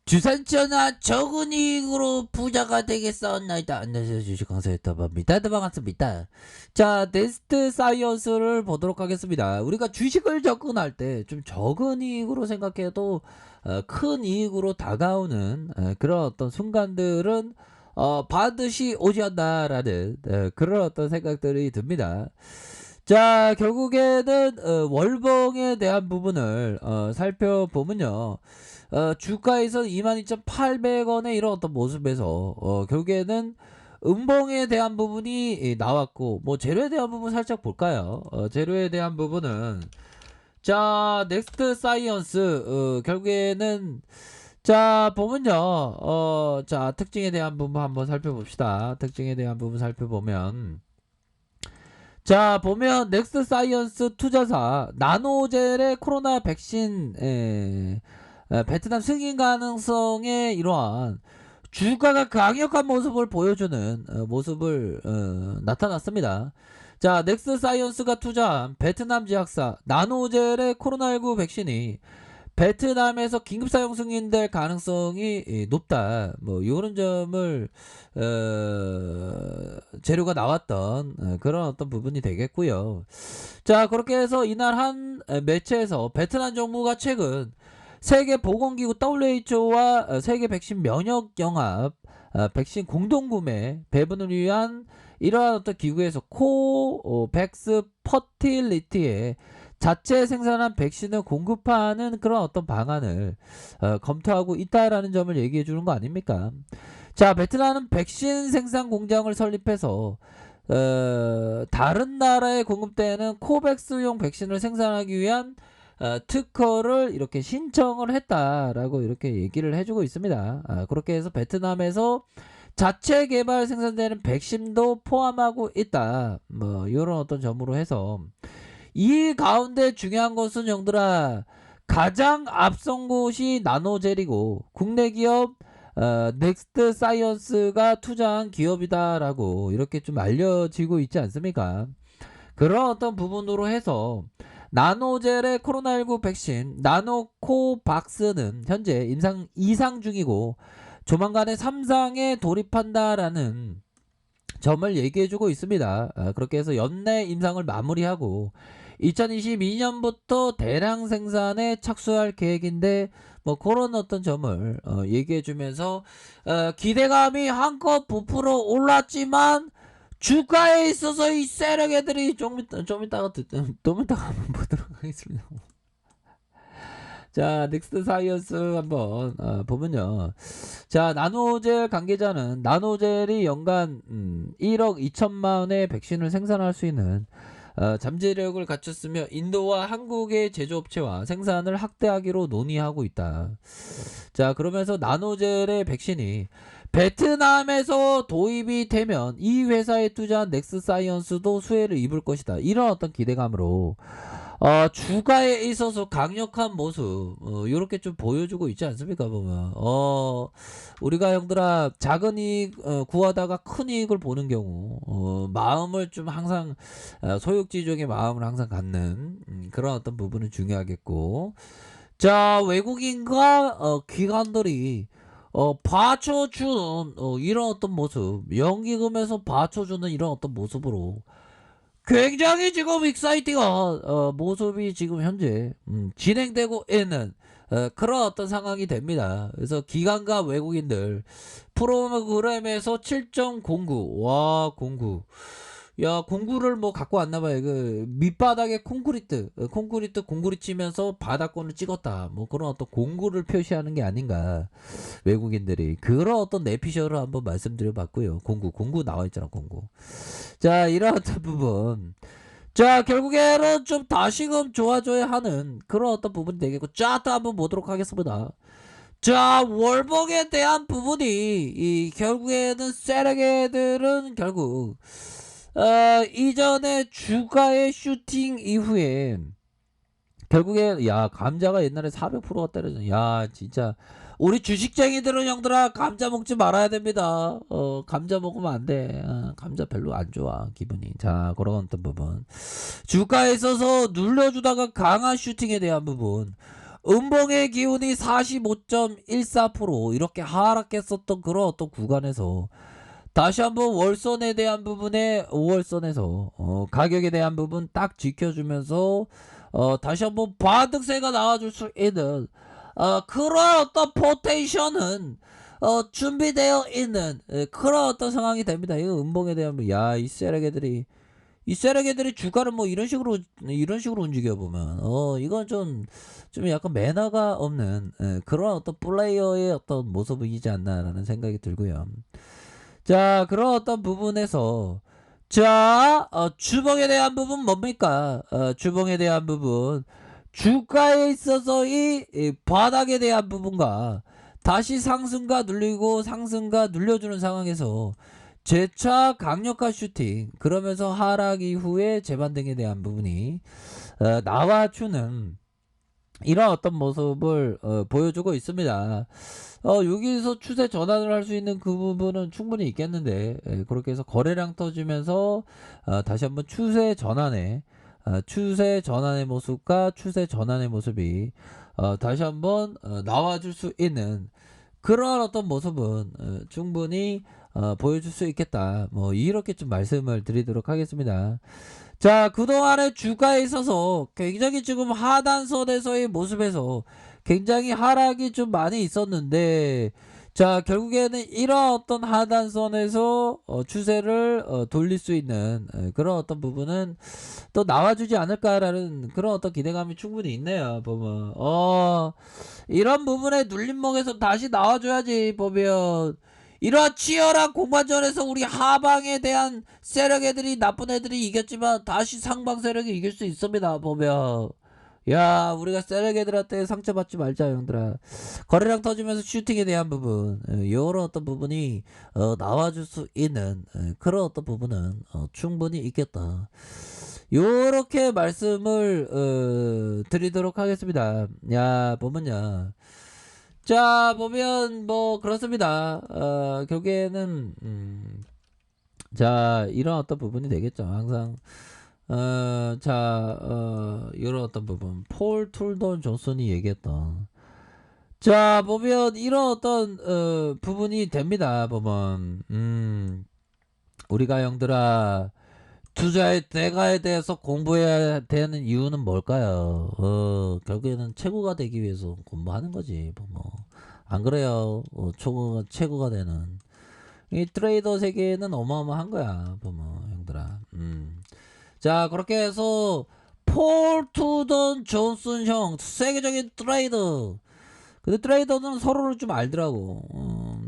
주산천하 적은 이익으로 부자가 되겠사옵나이다. 안녕하세요, 주식 강사의 더바입니다. 반갑습니다. 자, 네스트 사이언스를 보도록 하겠습니다. 우리가 주식을 접근할 때 좀 적은 이익으로 생각해도 큰 이익으로 다가오는 그런 어떤 순간들은 반드시 오지 않나라는 그런 어떤 생각들이 듭니다. 자, 결국에는 월봉에 대한 부분을 살펴보면요. 주가에서 22,800원의 이런 어떤 모습에서 결국에는 음봉에 대한 부분이 나왔고, 뭐 재료에 대한 부분 살짝 볼까요? 재료에 대한 부분은 자, 넥스트 사이언스 결국에는 자, 보면요. 자, 특징에 대한 부분 한번 살펴봅시다. 특징에 대한 부분 살펴보면 자, 보면 넥스트 사이언스 투자사 나노젤의 코로나 백신 베트남 승인 가능성에 이러한 주가가 강력한 모습을 보여주는 모습을 나타났습니다. 자, 넥스트 사이언스가 투자한 베트남 제약사 나노젤의 코로나19 백신이 베트남에서 긴급 사용 승인될 가능성이 높다. 뭐 이런 점을 재료가 나왔던 그런 어떤 부분이 되겠고요. 자, 그렇게 해서 이날 한 매체에서 베트남 정부가 최근 세계 보건기구 WHO와 세계 백신 면역 영합 백신 공동 구매 배분을 위한 이러한 어떤 기구에서 코백스 퍼틸리티에 자체 생산한 백신을 공급하는 그런 어떤 방안을 검토하고 있다라는 점을 얘기해 주는 거 아닙니까? 자, 베트남은 백신 생산 공장을 설립해서 다른 나라에 공급되는 코백스용 백신을 생산하기 위한 특허를 이렇게 신청을 했다라고 이렇게 얘기를 해주고 있습니다. 그렇게 해서 베트남에서 자체 개발 생산되는 백신도 포함하고 있다. 뭐 이런 어떤 점으로 해서 이 가운데 중요한 것은 형들아 가장 앞선 곳이 나노젤이고 국내 기업 넥스트 사이언스가 투자한 기업이다라고 이렇게 좀 알려지고 있지 않습니까? 그런 어떤 부분으로 해서 나노젤의 코로나19 백신 나노코박스는 현재 이상 중이고 조만간에 3상에 돌입한다라는 점을 얘기해주고 있습니다. 그렇게 해서 연내 임상을 마무리하고 2022년부터 대량 생산에 착수할 계획인데 뭐 그런 어떤 점을 얘기해주면서 기대감이 한껏 부풀어 올랐지만 주가에 있어서 이 세력 애들이 좀 이따가 한번 보도록 하겠습니다. 자, 넥스트 사이언스 한번 보면요. 자, 나노젤 관계자는 나노젤이 연간 1억 2천만 원의 백신을 생산할 수 있는 잠재력을 갖췄으며 인도와 한국의 제조업체와 생산을 확대하기로 논의하고 있다. 자, 그러면서 나노젤의 백신이 베트남에서 도입이 되면 이 회사에 투자한 넥스 사이언스도 수혜를 입을 것이다. 이런 어떤 기대감으로 주가에 있어서 강력한 모습 이렇게 좀 보여주고 있지 않습니까 보면 우리가 형들아 작은 이익 구하다가 큰 이익을 보는 경우 마음을 좀 항상 소육지종의 마음을 항상 갖는 그런 어떤 부분은 중요하겠고 자 외국인과 기관들이 받쳐주는 이런 어떤 모습 연기금에서 받쳐주는 이런 어떤 모습으로 굉장히 지금 익사이팅한 모습이 지금 현재 진행되고 있는 그런 어떤 상황이 됩니다. 그래서 기관과 외국인들 프로그램에서 7.09 와 공구 야 공구를 뭐 갖고 왔나봐요. 그 밑바닥에 콘크리트 공구리 치면서 바닥권을 찍었다. 뭐 그런 어떤 공구를 표시하는 게 아닌가 외국인들이 그런 어떤 내피셜을 한번 말씀드려봤고요. 공구 나와 있잖아 공구. 자, 이런 어떤 부분. 자, 결국에는 좀 다시금 좋아져야 하는 그런 어떤 부분이 되겠고, 자, 또 한번 보도록 하겠습니다. 자, 월봉에 대한 부분이, 결국에는 세력애들은 결국, 이전에 주가의 슈팅 이후에, 결국에, 야, 감자가 옛날에 400%가 떨어져. 야, 진짜. 우리 주식쟁이들은 형들아 감자 먹지 말아야 됩니다. 감자 먹으면 안 돼. 감자 별로 안 좋아 기분이. 자, 그런 어떤 부분. 주가에 있어서 눌려주다가 강한 슈팅에 대한 부분. 음봉의 기운이 45.14% 이렇게 하락했었던 그런 어떤 구간에서 다시 한번 월선에 대한 부분에 5월선에서 가격에 대한 부분 딱 지켜주면서 다시 한번 바득세가 나와줄 수 있는 그런 어떤 포텐션은 준비되어 있는 그런 어떤 상황이 됩니다. 이거 음봉에 대한 야이 세력애들이 주가를 뭐 이런 식으로 움직여 보면 이건 좀 약간 매너가 없는 그런 어떤 플레이어의 어떤 모습이지 않나라는 생각이 들고요. 자, 그런 어떤 부분에서 자, 주봉에 대한 부분 뭡니까? 주봉에 대한 부분 주가에 있어서 이 바닥에 대한 부분과 다시 상승과 눌리고 상승과 눌려주는 상황에서 재차 강력한 슈팅 그러면서 하락 이후에 재반등에 대한 부분이 나와주는 이런 어떤 모습을 보여주고 있습니다. 여기서 추세 전환을 할 수 있는 그 부분은 충분히 있겠는데 그렇게 해서 거래량 터지면서 다시 한번 추세 전환의 모습과 추세 전환의 모습이 다시 한번 나와줄 수 있는 그런 어떤 모습은 충분히 보여줄 수 있겠다. 뭐 이렇게 좀 말씀을 드리도록 하겠습니다. 자, 그동안의 주가에 있어서 굉장히 지금 하단선에서의 모습에서 굉장히 하락이 좀 많이 있었는데 자, 결국에는 이런 어떤 하단선에서 추세를 돌릴 수 있는 그런 어떤 부분은 또 나와주지 않을까라는 그런 어떤 기대감이 충분히 있네요. 보면 이런 부분에 눌림목에서 다시 나와줘야지. 보면 이러한 치열한 공방전에서 우리 하방에 대한 세력 애들이 나쁜 애들이 이겼지만 다시 상방 세력이 이길 수 있습니다. 보면 야, 우리가 세력 애들한테 상처받지 말자 형들아. 거래량 터지면서 슈팅에 대한 부분 요런 어떤 부분이 나와줄 수 있는 그런 어떤 부분은 충분히 있겠다. 요렇게 말씀을 드리도록 하겠습니다. 야, 보면요, 자, 보면 뭐 그렇습니다. 결국에는 자, 이런 어떤 부분이 되겠죠. 항상 이런 어떤 부분 폴 툴돈 존슨이 얘기했던 자, 보면 이런 어떤 부분이 됩니다. 보면 우리가 형들아 투자의 대가에 대해서 공부해야 되는 이유는 뭘까요? 결국에는 최고가 되기 위해서 공부하는 거지. 안 그래요? 최고가 되는 이 트레이더 세계는 어마어마한 거야. 형들아. 자, 그렇게 해서 폴 투던 존슨 형 세계적인 트레이더. 근데 트레이더는 서로를 좀 알더라고.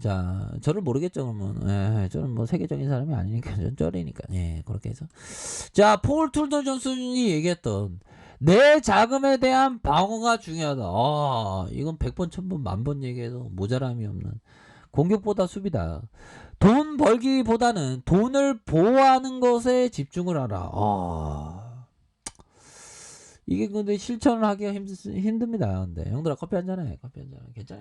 자, 저를 모르겠죠, 그러면. 예, 저는 뭐 세계적인 사람이 아니니까, 전 쩔이니까. 예, 그렇게 해서. 자, 폴 툴더 존슨이 얘기했던 내 자금에 대한 방어가 중요하다. 이건 100번, 1000번, 10,000번 얘기해도 모자람이 없는. 공격보다 수비다. 돈 벌기보다는 돈을 보호하는 것에 집중을 하라. 이게 근데 실천을 하기가 힘듭니다. 근데 형들아 커피 한잔 해. 커피 한잔. 괜찮아.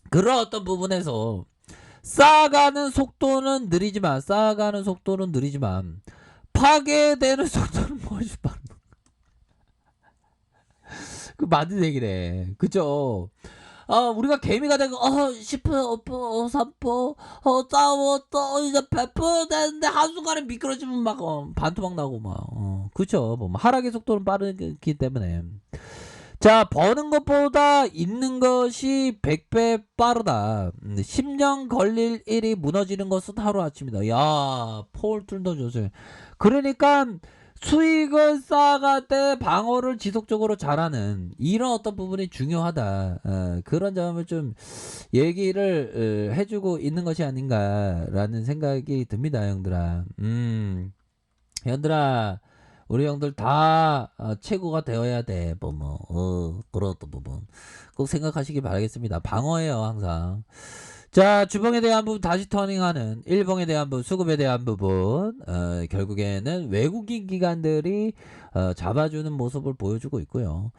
그런 어떤 부분에서 쌓아가는 속도는 느리지만 파괴되는 속도는 훨씬 빠른. 그 맞는 얘기래. 그죠? 우리가 개미가 되고 10% 3% 싸웠어 이제 100% 되는데 한순간에 미끄러지면 막 반토막 나고 막 그쵸. 뭐 하락의 속도는 빠르기 때문에 자, 버는 것보다 있는 것이 100배 빠르다. 10년 걸릴 일이 무너지는 것은 하루아침이다. 야, 폴 툴더 존슨. 그러니까 수익을 쌓아갈 때 방어를 지속적으로 잘하는 이런 어떤 부분이 중요하다. 그런 점을 좀 얘기를 해주고 있는 것이 아닌가라는 생각이 듭니다, 형들아. 형들아, 우리 형들 다 최고가 되어야 돼. 그런 어떤 부분 꼭 생각하시기 바라겠습니다. 방어예요, 항상. 자, 주봉에 대한 부분 다시 터닝하는 일봉에 대한 부분, 수급에 대한 부분 결국에는 외국인 기관들이 잡아주는 모습을 보여주고 있고요.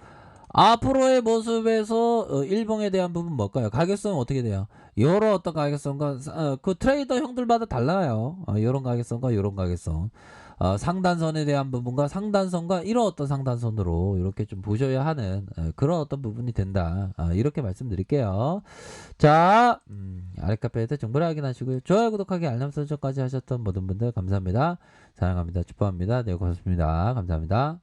앞으로의 모습에서 일봉에 대한 부분 뭘까요? 가격성은 어떻게 돼요? 요런 어떤 가격성과 그 트레이더 형들마다 달라요. 요런 가격성과 요런 가격성. 상단선에 대한 부분과 상단선과 이런 어떤 상단선으로 이렇게 좀 보셔야 하는 그런 어떤 부분이 된다. 이렇게 말씀드릴게요. 자, 아랫카페에서 정보를 확인하시고요. 좋아요, 구독하기, 알람 설정까지 하셨던 모든 분들 감사합니다. 사랑합니다. 축복합니다. 네, 고맙습니다. 감사합니다.